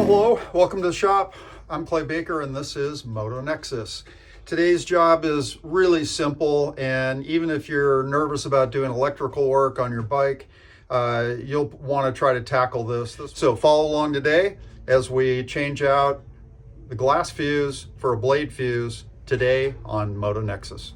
Hello, welcome to the shop. I'm Clay Baker and this is Motonexus. Today's job is really simple, and even if you're nervous about doing electrical work on your bike, you'll want to try to tackle this. So follow along today as we change out the glass fuse for a blade fuse today on Motonexus.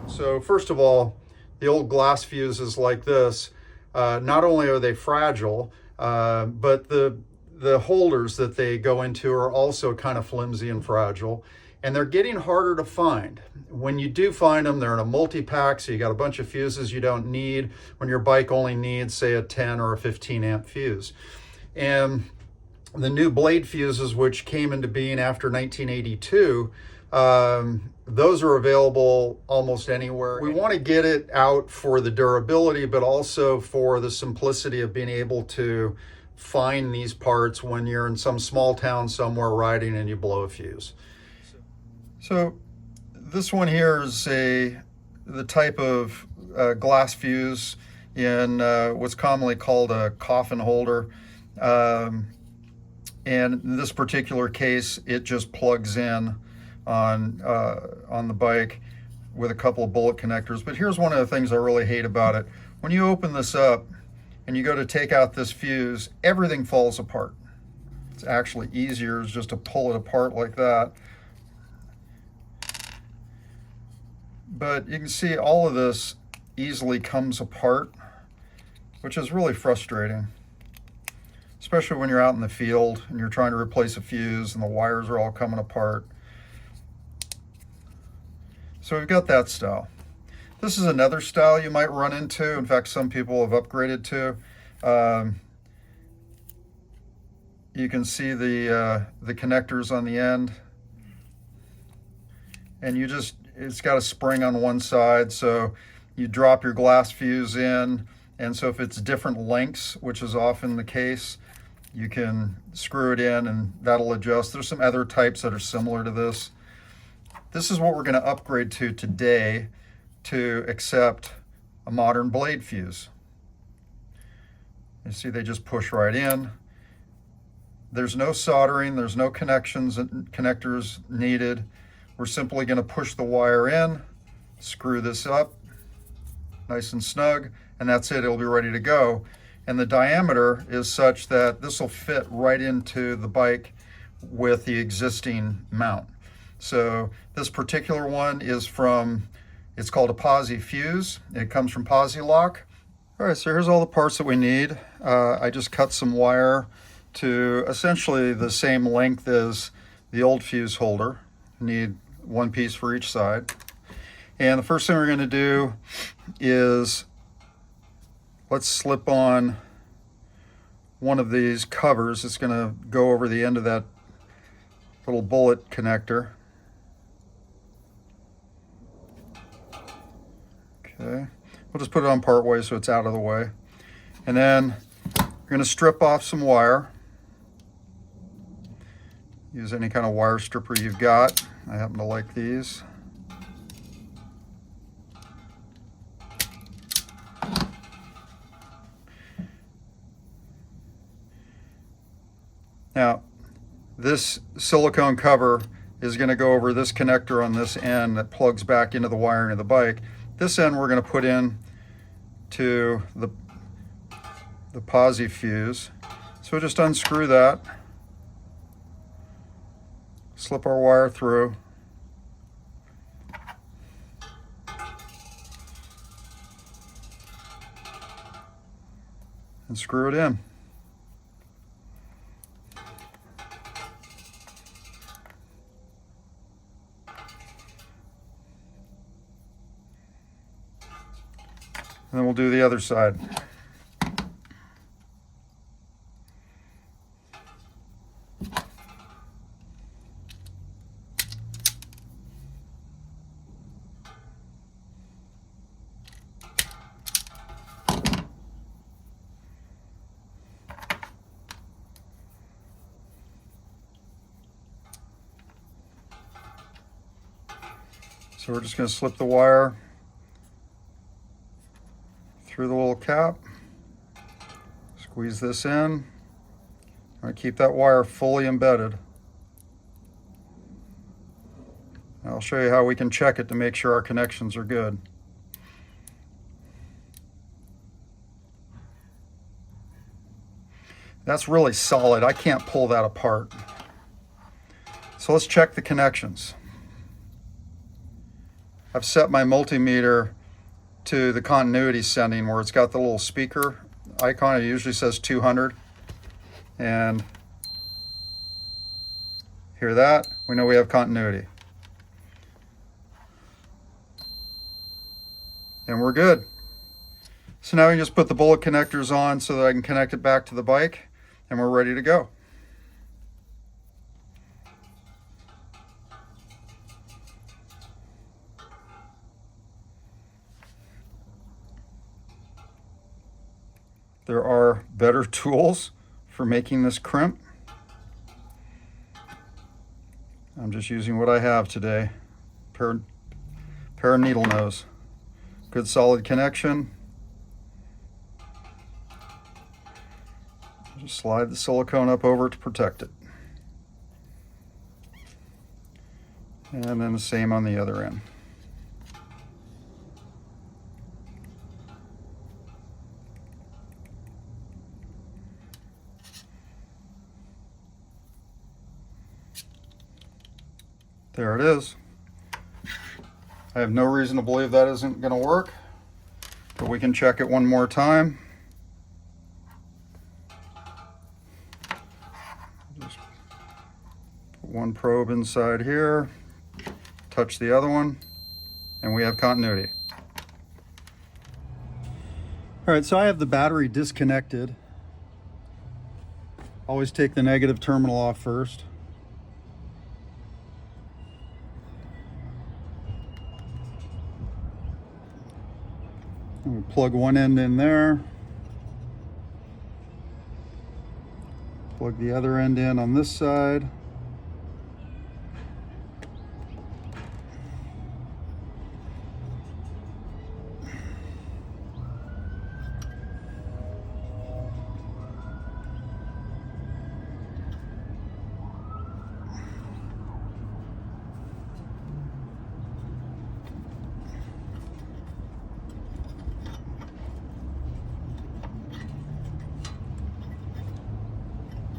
So first of all, the old glass fuses like this, not only are they fragile, but the holders that they go into are also kind of flimsy and fragile, and they're getting harder to find. When you do find them, they're in a multi-pack, so you got a bunch of fuses you don't need when your bike only needs, say, a 10 or a 15 amp fuse. And the new blade fuses, which came into being after 1982, those are available almost anywhere. We want to get it out for the durability, but also for the simplicity of being able to find these parts when you're in some small town somewhere riding and you blow a fuse. So this one here is the type of glass fuse in what's commonly called a coffin holder. And in this particular case, it just plugs in on the bike with a couple of bullet connectors. But here's one of the things I really hate about it. When you open this up and you go to take out this fuse, everything falls apart. It's actually easier just to pull it apart like that. But you can see all of this easily comes apart, which is really frustrating, especially when you're out in the field and you're trying to replace a fuse and the wires are all coming apart. So we've got that style. This is another style you might run into. In fact, some people have upgraded to. You can see the connectors on the end, and it's got a spring on one side, so you drop your glass fuse in, and so if it's different lengths, which is often the case, you can screw it in and that'll adjust. There's some other types that are similar to this. This is what we're going to upgrade to today to accept a modern blade fuse. You see they just push right in. There's no soldering, there's no connectors needed. We're simply going to push the wire in, screw this up nice and snug, and that's it. It'll be ready to go. And the diameter is such that this will fit right into the bike with the existing mount. So this particular one is it's called a Posi fuse. It comes from Posilock. All right, so here's all the parts that we need. I just cut some wire to essentially the same length as the old fuse holder. You need one piece for each side. And the first thing we're going to do is let's slip on one of these covers. It's going to go over the end of that little bullet connector. Okay, we'll just put it on part way so it's out of the way. And then we're going to strip off some wire. Use any kind of wire stripper you've got. I happen to like these. Now, this silicone cover is going to go over this connector on this end that plugs back into the wiring of the bike. This end we're going to put in to the Posi fuse. So just unscrew that, slip our wire through, and screw it in. And then we'll do the other side. So we're just going to slip the wire through the little cap. Squeeze this in. I'm going to keep that wire fully embedded. I'll show you how we can check it to make sure our connections are good. That's really solid. I can't pull that apart. So let's check the connections. I've set my multimeter to the continuity setting where it's got the little speaker icon. It usually says 200. And hear that? We know we have continuity. And we're good. So now we just put the bullet connectors on so that I can connect it back to the bike, and we're ready to go. There are better tools for making this crimp. I'm just using what I have today. Pair of needle nose. Good solid connection. Just slide the silicone up over to protect it. And then the same on the other end. There it is. I have no reason to believe that isn't going to work, but we can check it one more time. Just put one probe inside here, touch the other one, and we have continuity. All right, so I have the battery disconnected. Always take the negative terminal off first. And we plug one end in there. Plug the other end in on this side.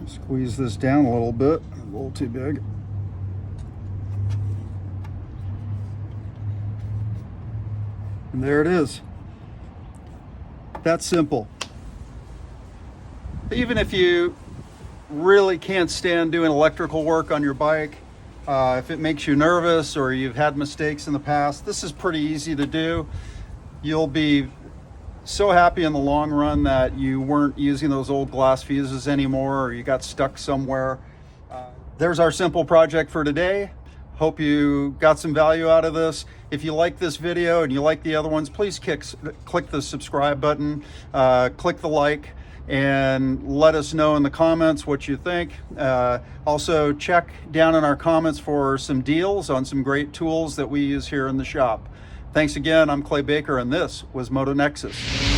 Squeeze this down a little bit, a little too big. And there it is. That's simple. Even if you really can't stand doing electrical work on your bike, if it makes you nervous or you've had mistakes in the past, this is pretty easy to do. You'll be so happy in the long run that you weren't using those old glass fuses anymore, or you got stuck somewhere. There's our simple project for today. Hope you got some value out of this. If you like this video and you like the other ones, please click the subscribe button, click the like, and let us know in the comments what you think. Also check down in our comments for some deals on some great tools that we use here in the shop. Thanks again. I'm Clay Baker, and this was Motonexus.